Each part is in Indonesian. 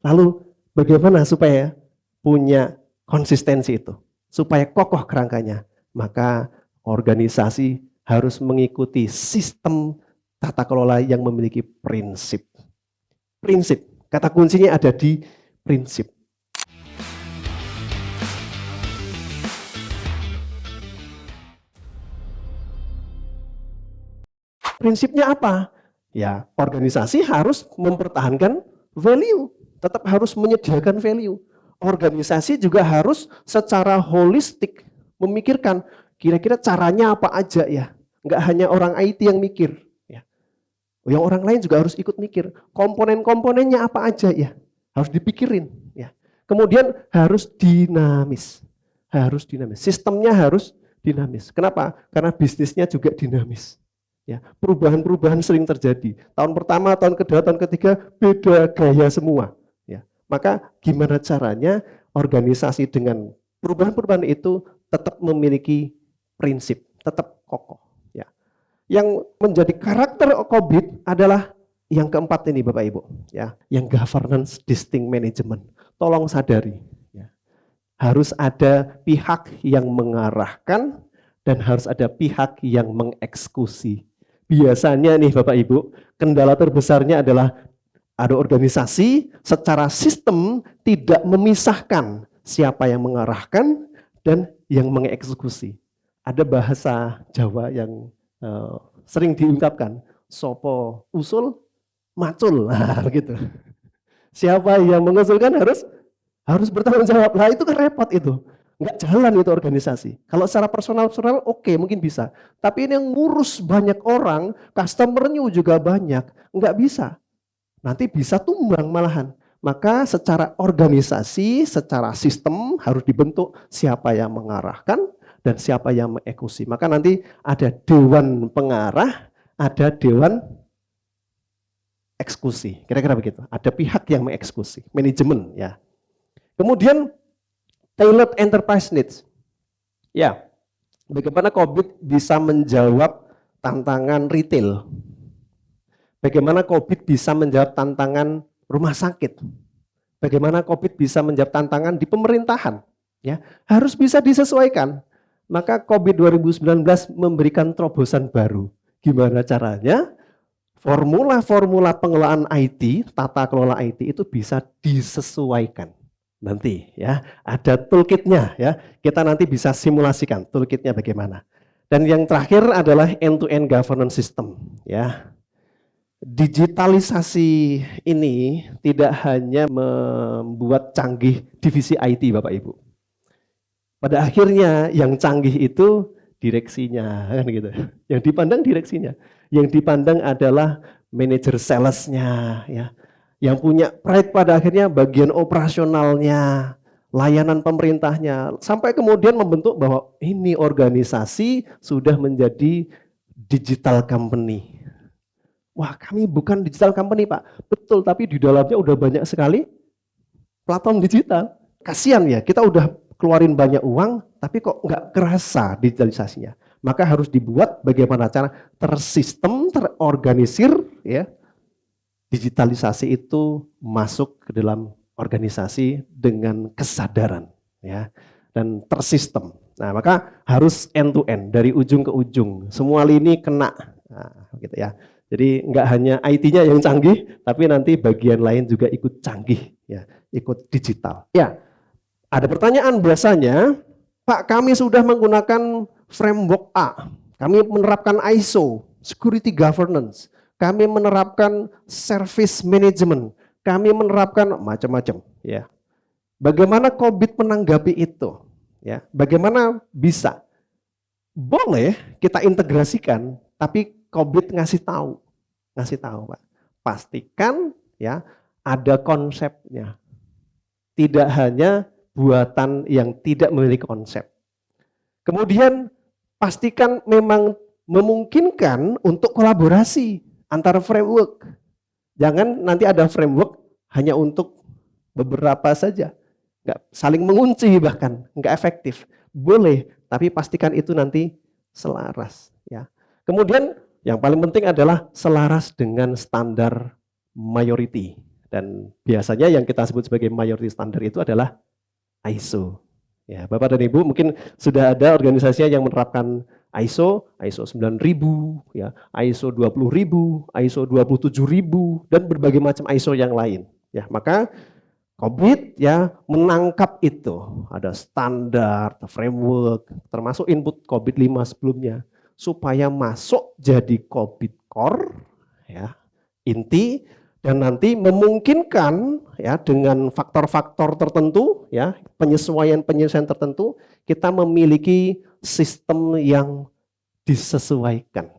Lalu bagaimana supaya punya konsistensi itu? Supaya kokoh kerangkanya. Maka organisasi harus mengikuti sistem tata kelola yang memiliki prinsip. Prinsip, kata kuncinya ada di prinsip. Prinsipnya apa? Ya, organisasi harus mempertahankan value, tetap harus menyediakan value. Organisasi juga harus secara holistik memikirkan kira-kira caranya apa aja ya. Enggak hanya orang IT yang mikir. Ya. Yang orang lain juga harus ikut mikir. Komponen-komponennya apa aja ya. Harus dipikirin. Ya. Kemudian harus dinamis. Harus dinamis. Sistemnya harus dinamis. Kenapa? Karena bisnisnya juga dinamis. Ya, perubahan-perubahan sering terjadi. Tahun pertama, tahun kedua, tahun ketiga beda gaya semua. Ya, maka gimana caranya organisasi dengan perubahan-perubahan itu tetap memiliki prinsip, tetap kokoh. Ya, yang menjadi karakter COVID adalah yang keempat ini, Bapak Ibu. Ya, yang governance distinct management. Tolong sadari. Ya, harus ada pihak yang mengarahkan dan harus ada pihak yang mengeksekusi. Biasanya nih Bapak Ibu, kendala terbesarnya adalah ada organisasi secara sistem tidak memisahkan siapa yang mengarahkan dan yang mengeksekusi. Ada bahasa Jawa yang sering diungkapkan, sopo usul macul, nah, begitu. Siapa yang mengusulkan harus bertanggung jawab. Nah itu kan repot itu. Nggak jalan itu organisasi. Kalau secara personal oke, mungkin bisa. Tapi ini yang ngurus banyak orang, customer-nya juga banyak, nggak bisa. Nanti bisa tumbang malahan. Maka secara organisasi, secara sistem harus dibentuk siapa yang mengarahkan dan siapa yang mengeksekusi. Maka nanti ada dewan pengarah, ada dewan eksekusi. Kira-kira begitu. Ada pihak yang mengeksekusi, manajemen ya. Kemudian tailored enterprise needs. Ya, bagaimana COVID bisa menjawab tantangan retail? Bagaimana COVID bisa menjawab tantangan rumah sakit? Bagaimana COVID bisa menjawab tantangan di pemerintahan? Ya, harus bisa disesuaikan. Maka COVID 2019 memberikan terobosan baru. Gimana caranya? Formula-formula pengelolaan IT, tata kelola IT itu bisa disesuaikan. Nanti ya, ada toolkitnya ya. Kita nanti bisa simulasikan toolkitnya bagaimana. Dan yang terakhir adalah end-to-end governance system ya. Digitalisasi ini tidak hanya membuat canggih divisi IT Bapak Ibu. Pada akhirnya yang canggih itu direksinya kan gitu. Yang dipandang direksinya. Yang dipandang adalah manajer salesnya ya. Yang punya pride pada akhirnya bagian operasionalnya, layanan pemerintahnya, sampai kemudian membentuk bahwa ini organisasi sudah menjadi digital company. Wah, kami bukan digital company, Pak. Betul, tapi di dalamnya udah banyak sekali platform digital. Kasihan ya, kita udah keluarin banyak uang, tapi kok nggak kerasa digitalisasinya. Maka harus dibuat bagaimana cara tersistem, terorganisir, ya. Digitalisasi itu masuk ke dalam organisasi dengan kesadaran, ya, dan tersistem. Nah, maka harus end to end dari ujung ke ujung, semua lini kena, nah, gitu ya. Jadi nggak hanya IT-nya yang canggih, tapi nanti bagian lain juga ikut canggih, ya, ikut digital. Ya, ada pertanyaan biasanya, Pak, kami sudah menggunakan framework A, kami menerapkan ISO, security governance, kami menerapkan service management, kami menerapkan macam-macam. Ya, bagaimana COVID menanggapi itu? Ya, bagaimana bisa? Boleh kita integrasikan, tapi COVID ngasih tahu, Pak. Pastikan ya ada konsepnya, tidak hanya buatan yang tidak memiliki konsep. Kemudian pastikan memang memungkinkan untuk kolaborasi antara framework. Jangan nanti ada framework hanya untuk beberapa saja, nggak saling mengunci bahkan, nggak efektif. Boleh, tapi pastikan itu nanti selaras. Ya. Kemudian yang paling penting adalah selaras dengan standar mayority. Dan biasanya yang kita sebut sebagai mayority standard itu adalah ISO. Ya, Bapak dan Ibu mungkin sudah ada organisasi yang menerapkan ISO 9000, ya, ISO 20000, ISO 27000 dan berbagai macam ISO yang lain. Ya, maka COVID ya menangkap itu, ada standar, framework, termasuk input COVID 5 sebelumnya, supaya masuk jadi COVID Core, ya, inti, dan nanti memungkinkan ya dengan faktor-faktor tertentu, ya penyesuaian-penyesuaian tertentu, kita memiliki sistem yang disesuaikan.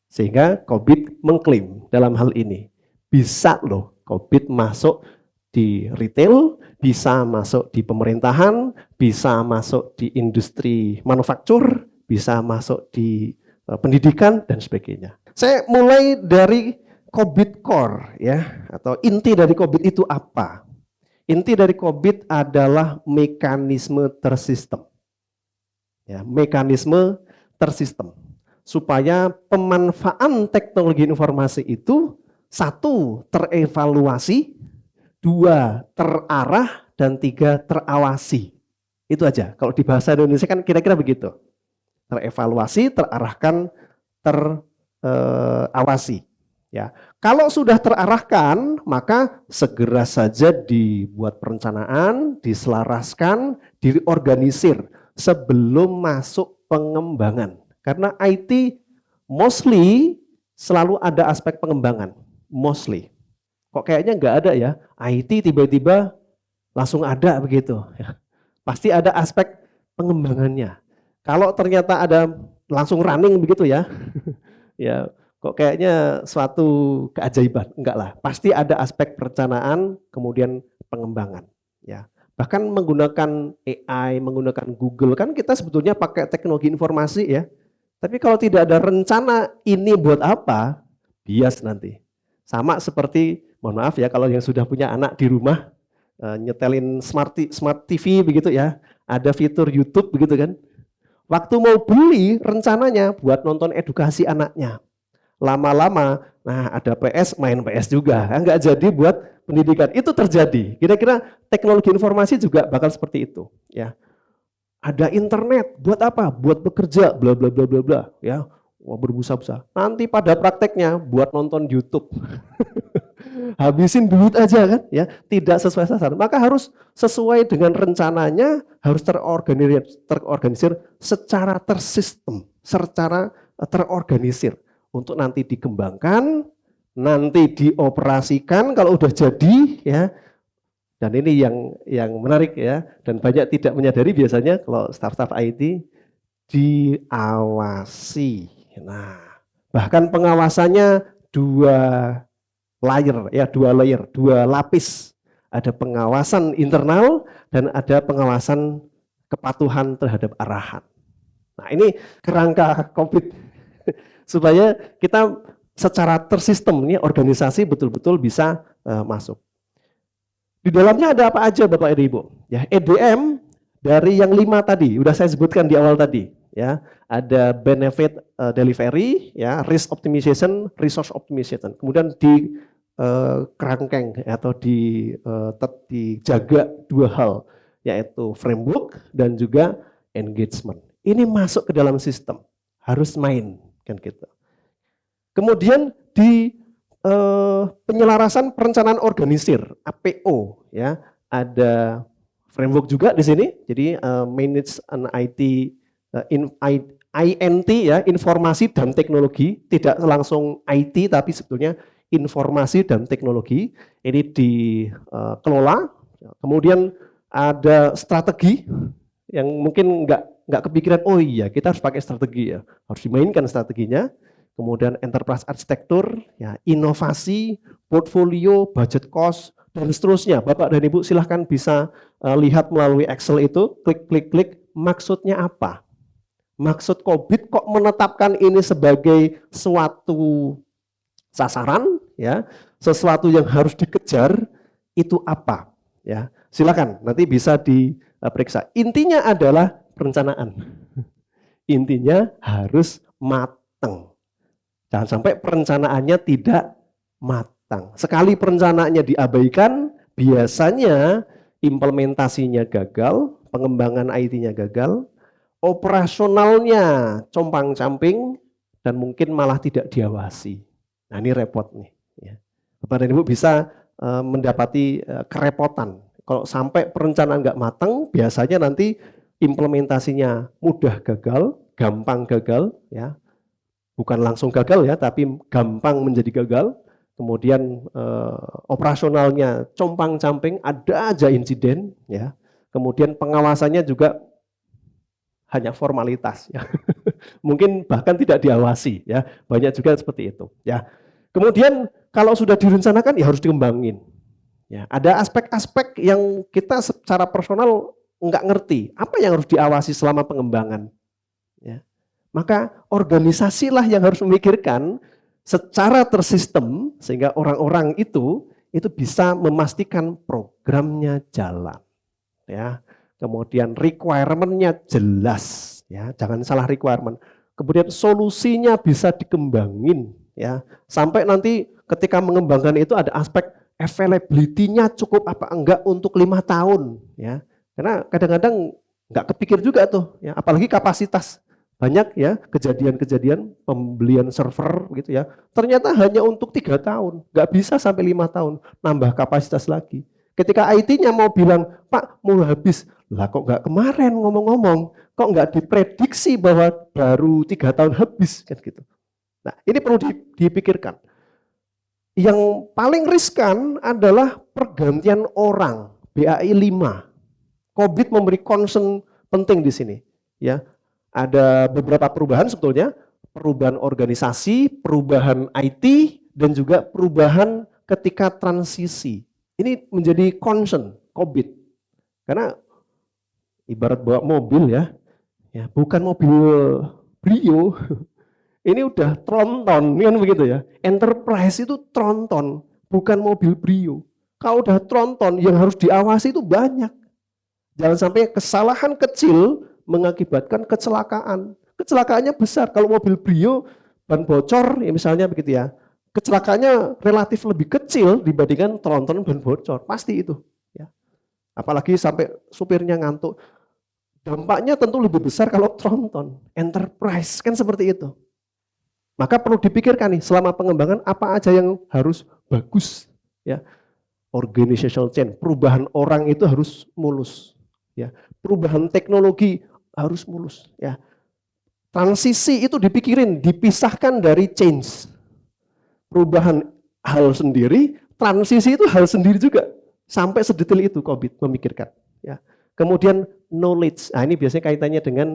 Sehingga COVID mengklaim dalam hal ini, bisa loh COVID masuk di retail, bisa masuk di pemerintahan, bisa masuk di industri manufaktur, bisa masuk di pendidikan dan sebagainya. Saya mulai dari COVID Core ya, atau inti dari COVID itu apa? Inti dari COVID adalah mekanisme tersistem. Ya, mekanisme tersistem. Supaya pemanfaatan teknologi informasi itu satu, terevaluasi, dua, terarah, dan tiga, terawasi. Itu aja. Kalau di bahasa Indonesia kan kira-kira begitu. Terevaluasi, terarahkan, terawasi. Ya, kalau sudah terarahkan, maka segera saja dibuat perencanaan, diselaraskan, diorganisir sebelum masuk pengembangan. Karena IT mostly selalu ada aspek pengembangan, mostly. Kok kayaknya nggak ada ya, IT tiba-tiba langsung ada begitu. Ya. Pasti ada aspek pengembangannya. Kalau ternyata ada langsung running begitu ya, ya. Kok kayaknya suatu keajaiban? Enggak lah, pasti ada aspek perencanaan, kemudian pengembangan. Ya, bahkan menggunakan AI, menggunakan Google, kan kita sebetulnya pakai teknologi informasi ya. Tapi kalau tidak ada rencana ini buat apa, bias nanti. Sama seperti, mohon maaf ya, kalau yang sudah punya anak di rumah, nyetelin smart TV begitu ya, ada fitur YouTube begitu kan. Waktu mau beli, rencananya buat nonton edukasi anaknya. Lama-lama, nah ada PS, main PS juga, nggak jadi buat pendidikan. Itu terjadi. Kira-kira teknologi informasi juga bakal seperti itu. Ya, ada internet, buat apa? Buat bekerja, bla bla bla bla bla. Ya, wah berbusa-busa. Nanti pada prakteknya buat nonton YouTube, habisin duit aja kan? Ya, tidak sesuai sasaran. Maka harus sesuai dengan rencananya, harus terorganisir secara tersistem, secara terorganisir. Untuk nanti dikembangkan, nanti dioperasikan kalau udah jadi ya. Dan ini yang menarik ya, dan banyak tidak menyadari biasanya kalau staf-staf IT diawasi. Nah, bahkan pengawasannya dua layer, dua lapis. Ada pengawasan internal dan ada pengawasan kepatuhan terhadap arahan. Nah, ini kerangka COVID. Supaya kita secara tersistem ini organisasi betul-betul bisa masuk. Di dalamnya ada apa aja Bapak dan Ibu? Ya, EDM dari yang 5 tadi, udah saya sebutkan di awal tadi. Ya, ada benefit delivery, ya, risk optimization, resource optimization. Kemudian di kerangkeng atau dijaga dua hal, yaitu framework dan juga engagement. Ini masuk ke dalam sistem, harus main. Kan gitu. Kemudian di penyelarasan perencanaan organisir APO ya, ada framework juga di sini. Jadi manage an IT INT ya, informasi dan teknologi, tidak langsung IT tapi sebetulnya informasi dan teknologi ini dikelola. Kemudian ada strategi yang mungkin nggak kepikiran, oh iya kita harus pakai strategi ya, harus dimainkan strateginya. Kemudian enterprise arsitektur, ya, inovasi, portfolio, budget cost, dan seterusnya. Bapak dan Ibu silahkan bisa lihat melalui Excel itu, klik, maksudnya apa? Maksud COVID kok menetapkan ini sebagai suatu sasaran, ya, sesuatu yang harus dikejar, itu apa? Ya, silakan nanti bisa diperiksa. Intinya adalah perencanaan. Intinya harus matang. Jangan sampai perencanaannya tidak matang. matang. Sekali perencanaannya diabaikan, biasanya implementasinya gagal, pengembangan IT-nya gagal, operasionalnya compang-camping, dan mungkin malah tidak diawasi. Nah, ini repot nih. Ya. Bapak dan Ibu bisa mendapati kerepotan. Kalau sampai perencanaan nggak matang, biasanya nanti implementasinya mudah gagal, gampang gagal, ya, bukan langsung gagal ya, tapi gampang menjadi gagal. Kemudian operasionalnya compang-camping, ada aja insiden, ya. Kemudian pengawasannya juga hanya formalitas, ya. Mungkin bahkan tidak diawasi, ya. Banyak juga seperti itu, ya. Kemudian kalau sudah direncanakan ya harus dikembangin. Ya, ada aspek-aspek yang kita secara personal nggak ngerti apa yang harus diawasi selama pengembangan. Ya. Maka organisasilah yang harus memikirkan secara tersistem sehingga orang-orang itu bisa memastikan programnya jalan. Ya. Kemudian requirement-nya jelas, ya, jangan salah requirement. Kemudian solusinya bisa dikembangin, ya, sampai nanti ketika mengembangkan itu ada aspek availability-nya cukup apa enggak untuk 5 tahun, ya. Karena kadang-kadang enggak kepikir juga tuh, ya, apalagi kapasitas. Banyak ya kejadian-kejadian pembelian server gitu ya. Ternyata hanya untuk 3 tahun, enggak bisa sampai 5 tahun, nambah kapasitas lagi. Ketika IT-nya mau bilang, "Pak, mau habis." Lah kok enggak kemarin ngomong-ngomong, kok enggak diprediksi bahwa baru 3 tahun habis kan gitu. Nah, ini perlu dipikirkan. Yang paling riskan adalah pergantian orang, BAI 5. COVID memberi concern penting di sini, ya. Ada beberapa perubahan sebetulnya, perubahan organisasi, perubahan IT, dan juga perubahan ketika transisi. Ini menjadi concern COVID. Karena ibarat bawa mobil ya bukan mobil Brio. Ini udah tronton, kan begitu ya. Enterprise itu tronton, bukan mobil Brio. Kalau udah tronton, yang harus diawasi itu banyak. Jangan sampai kesalahan kecil mengakibatkan kecelakaan. Kecelakaannya besar. Kalau mobil Brio, ban bocor, ya misalnya begitu ya. Kecelakaannya relatif lebih kecil dibandingkan tronton ban bocor. Pasti itu. Ya. Apalagi sampai supirnya ngantuk. Dampaknya tentu lebih besar kalau tronton. Enterprise, kan seperti itu. Maka perlu dipikirkan nih selama pengembangan apa aja yang harus bagus, ya. Organizational change, perubahan orang itu harus mulus, ya. Perubahan teknologi harus mulus, ya. Transisi itu dipikirin, dipisahkan dari change. Perubahan hal sendiri, transisi itu hal sendiri juga. Sampai sedetail itu COVID memikirkan, ya. Kemudian knowledge, nah ini biasanya kaitannya dengan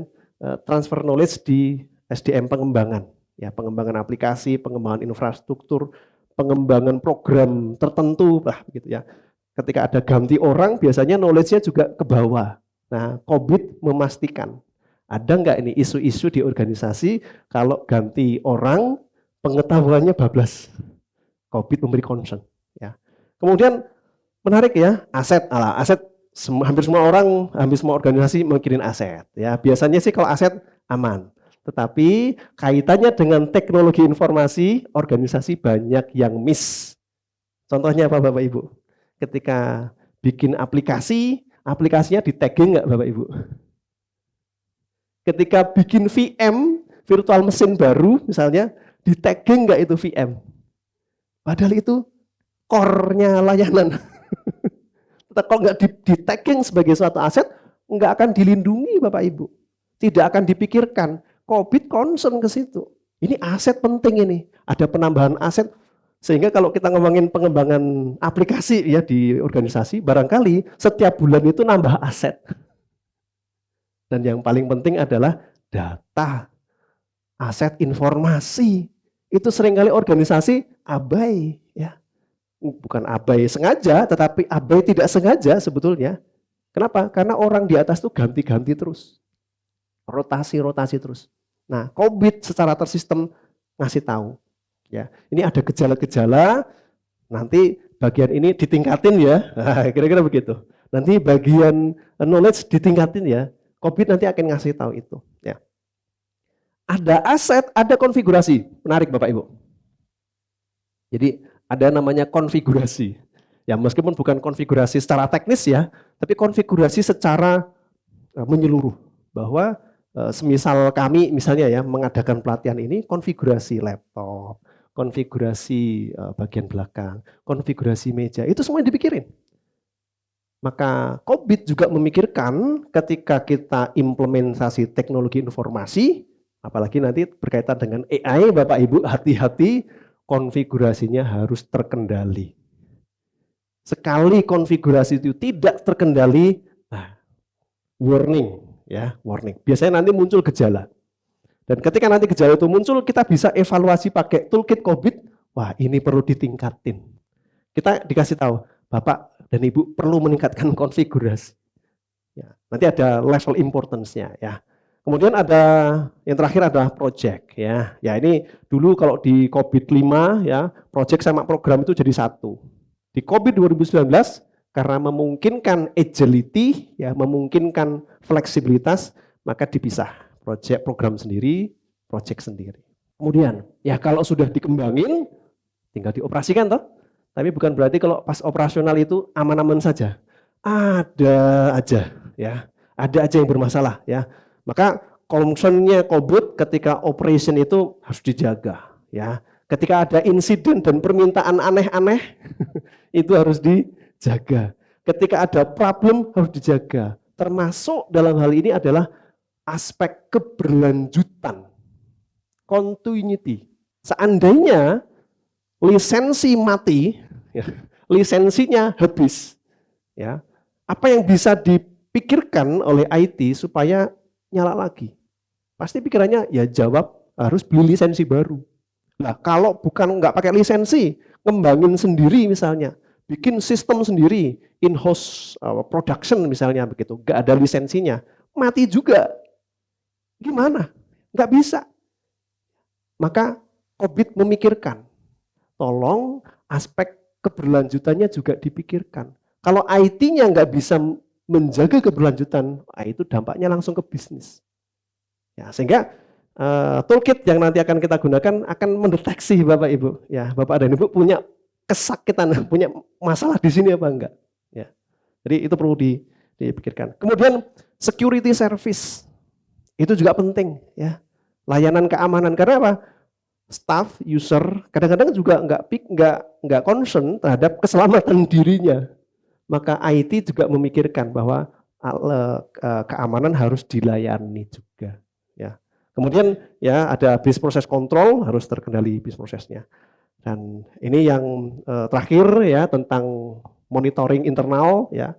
transfer knowledge di SDM pengembangan. Ya, pengembangan aplikasi, pengembangan infrastruktur, pengembangan program tertentu, gitu ya. Ketika ada ganti orang, biasanya knowledge-nya juga ke bawah. Nah, COVID memastikan ada nggak ini isu-isu di organisasi kalau ganti orang pengetahuannya bablas. COVID memberi concern. Ya. Kemudian menarik ya, aset, hampir semua orang, hampir semua organisasi mikirin aset. Ya, biasanya sih kalau aset aman. Tetapi kaitannya dengan teknologi informasi, organisasi banyak yang miss. Contohnya apa Bapak Ibu? Ketika bikin aplikasi, aplikasinya di tagging nggak Bapak Ibu? Ketika bikin VM, virtual mesin baru misalnya, di tagging nggak itu VM? Padahal itu core-nya layanan. Kalau nggak di tagging sebagai suatu aset, nggak akan dilindungi Bapak Ibu. Tidak akan dipikirkan. COVID concern ke situ. Ini aset penting ini. Ada penambahan aset. Sehingga kalau kita ngomongin pengembangan aplikasi ya di organisasi, barangkali setiap bulan itu nambah aset. Dan yang paling penting adalah data, aset informasi. Itu seringkali organisasi abai. Ya. Bukan abai sengaja, tetapi abai tidak sengaja sebetulnya. Kenapa? Karena orang di atas itu ganti-ganti terus. Rotasi-rotasi terus. Nah, COVID secara tersistem ngasih tahu. Ya, ini ada gejala-gejala, nanti bagian ini ditingkatin ya, kira-kira begitu. Nanti bagian knowledge ditingkatin ya, COVID nanti akan ngasih tahu itu. Ya. Ada aset, ada konfigurasi. Menarik Bapak Ibu. Jadi ada namanya konfigurasi. Ya, meskipun bukan konfigurasi secara teknis ya, tapi konfigurasi secara menyeluruh. Bahwa semisal kami misalnya ya mengadakan pelatihan ini, konfigurasi laptop, konfigurasi bagian belakang, konfigurasi meja, itu semua dipikirin. Maka Qobit juga memikirkan ketika kita implementasi teknologi informasi, apalagi nanti berkaitan dengan AI, Bapak Ibu hati-hati, konfigurasinya harus terkendali. Sekali konfigurasi itu tidak terkendali, warning ya, warning. Biasanya nanti muncul gejala. Dan ketika nanti gejala itu muncul, kita bisa evaluasi pakai toolkit Qobit. Wah, ini perlu ditingkatin. Kita dikasih tahu, Bapak dan Ibu perlu meningkatkan konfigurasi. Ya, nanti ada level importance-nya ya. Kemudian ada yang terakhir adalah project ya. Ya ini dulu kalau di Qobit 5 ya, project sama program itu jadi satu. Di Qobit 2019 karena memungkinkan agility ya, memungkinkan fleksibilitas, maka dipisah. Project program sendiri, project sendiri. Kemudian ya kalau sudah dikembangin tinggal dioperasikan toh. Tapi bukan berarti kalau pas operasional itu aman-aman saja. Ada aja ya. Ada aja yang bermasalah ya. Maka concern-nya Qobit ketika operation itu harus dijaga ya. Ketika ada insiden dan permintaan aneh-aneh itu harus dijaga. Ketika ada problem harus dijaga. Termasuk dalam hal ini adalah aspek keberlanjutan. Continuity. Seandainya lisensi mati, ya, lisensinya habis, ya, apa yang bisa dipikirkan oleh IT supaya nyala lagi? Pasti pikirannya ya jawab harus beli lisensi baru. Nah kalau bukan nggak pakai lisensi, ngembangin sendiri misalnya, bikin sistem sendiri, in-house production misalnya begitu, nggak ada lisensinya, mati juga. Gimana? Nggak bisa. Maka Qobit memikirkan, tolong aspek keberlanjutannya juga dipikirkan. Kalau IT-nya nggak bisa menjaga keberlanjutan, itu dampaknya langsung ke bisnis. Ya, sehingga toolkit yang nanti akan kita gunakan akan mendeteksi Bapak Ibu. Ya, Bapak dan Ibu punya kesakitan, punya masalah di sini apa enggak. Ya. Jadi itu perlu dipikirkan. Kemudian security service itu juga penting ya. Layanan keamanan karena apa? Staff, user kadang-kadang juga nggak concern terhadap keselamatan dirinya. Maka IT juga memikirkan bahwa keamanan harus dilayani juga. Ya. Kemudian ya ada business process control harus terkendali business prosesnya. Dan ini yang terakhir ya tentang monitoring internal ya,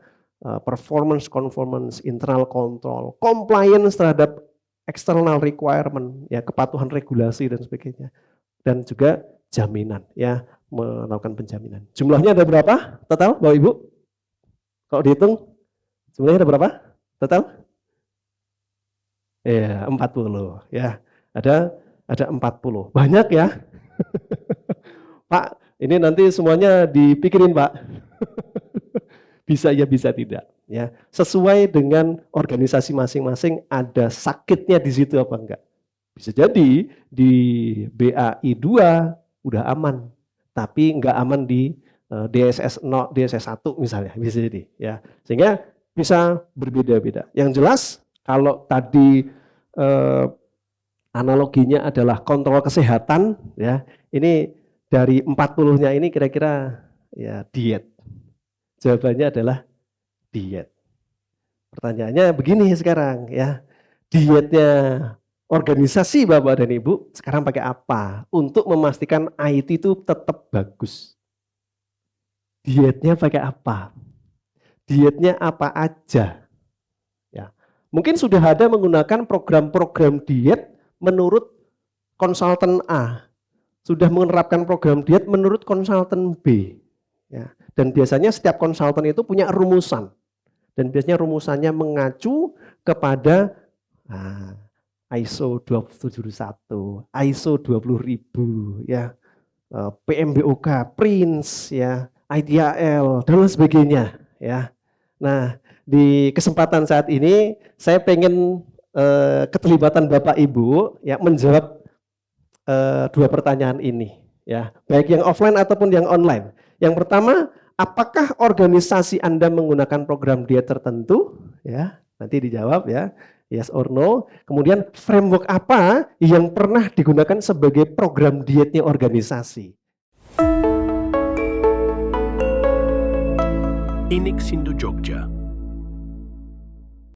performance conformance, internal control, compliance terhadap external requirement ya, kepatuhan regulasi dan sebagainya. Dan juga jaminan ya, melakukan penjaminan. Jumlahnya ada berapa total Bapak Ibu? Kalau dihitung jumlahnya ada berapa total? Ya, 40 ya. Ada 40. Banyak ya. Pak, ini nanti semuanya dipikirin, Pak. Bisa ya, bisa tidak, ya. Sesuai dengan organisasi masing-masing ada sakitnya di situ apa enggak? Bisa jadi di BAI 2 udah aman, tapi enggak aman di DSS 0, DSS 1 misalnya, bisa jadi ya. Sehingga bisa berbeda-beda. Yang jelas kalau tadi analoginya adalah kontrol kesehatan ya. Ini dari 40-nya ini kira-kira ya diet. Jawabannya adalah diet. Pertanyaannya begini sekarang ya. Dietnya organisasi Bapak dan Ibu sekarang pakai apa untuk memastikan IT itu tetap bagus? Dietnya pakai apa? Dietnya apa aja? Ya. Mungkin sudah ada menggunakan program-program diet menurut konsultan A. Sudah menerapkan program diet menurut konsultan B. Ya. Dan biasanya setiap konsultan itu punya rumusan. Dan biasanya rumusannya mengacu kepada ISO 27001, ISO 20000, ya, PMBOK, PRINCE, ya, IDAL, dan lain sebagainya. Ya. Nah, di kesempatan saat ini saya pengen keterlibatan Bapak Ibu ya menjawab dua pertanyaan ini. Ya, baik yang offline ataupun yang online. Yang pertama, apakah organisasi Anda menggunakan program diet tertentu? Ya, nanti dijawab ya, yes or no. Kemudian framework apa yang pernah digunakan sebagai program dietnya organisasi? Inixindo Jogja.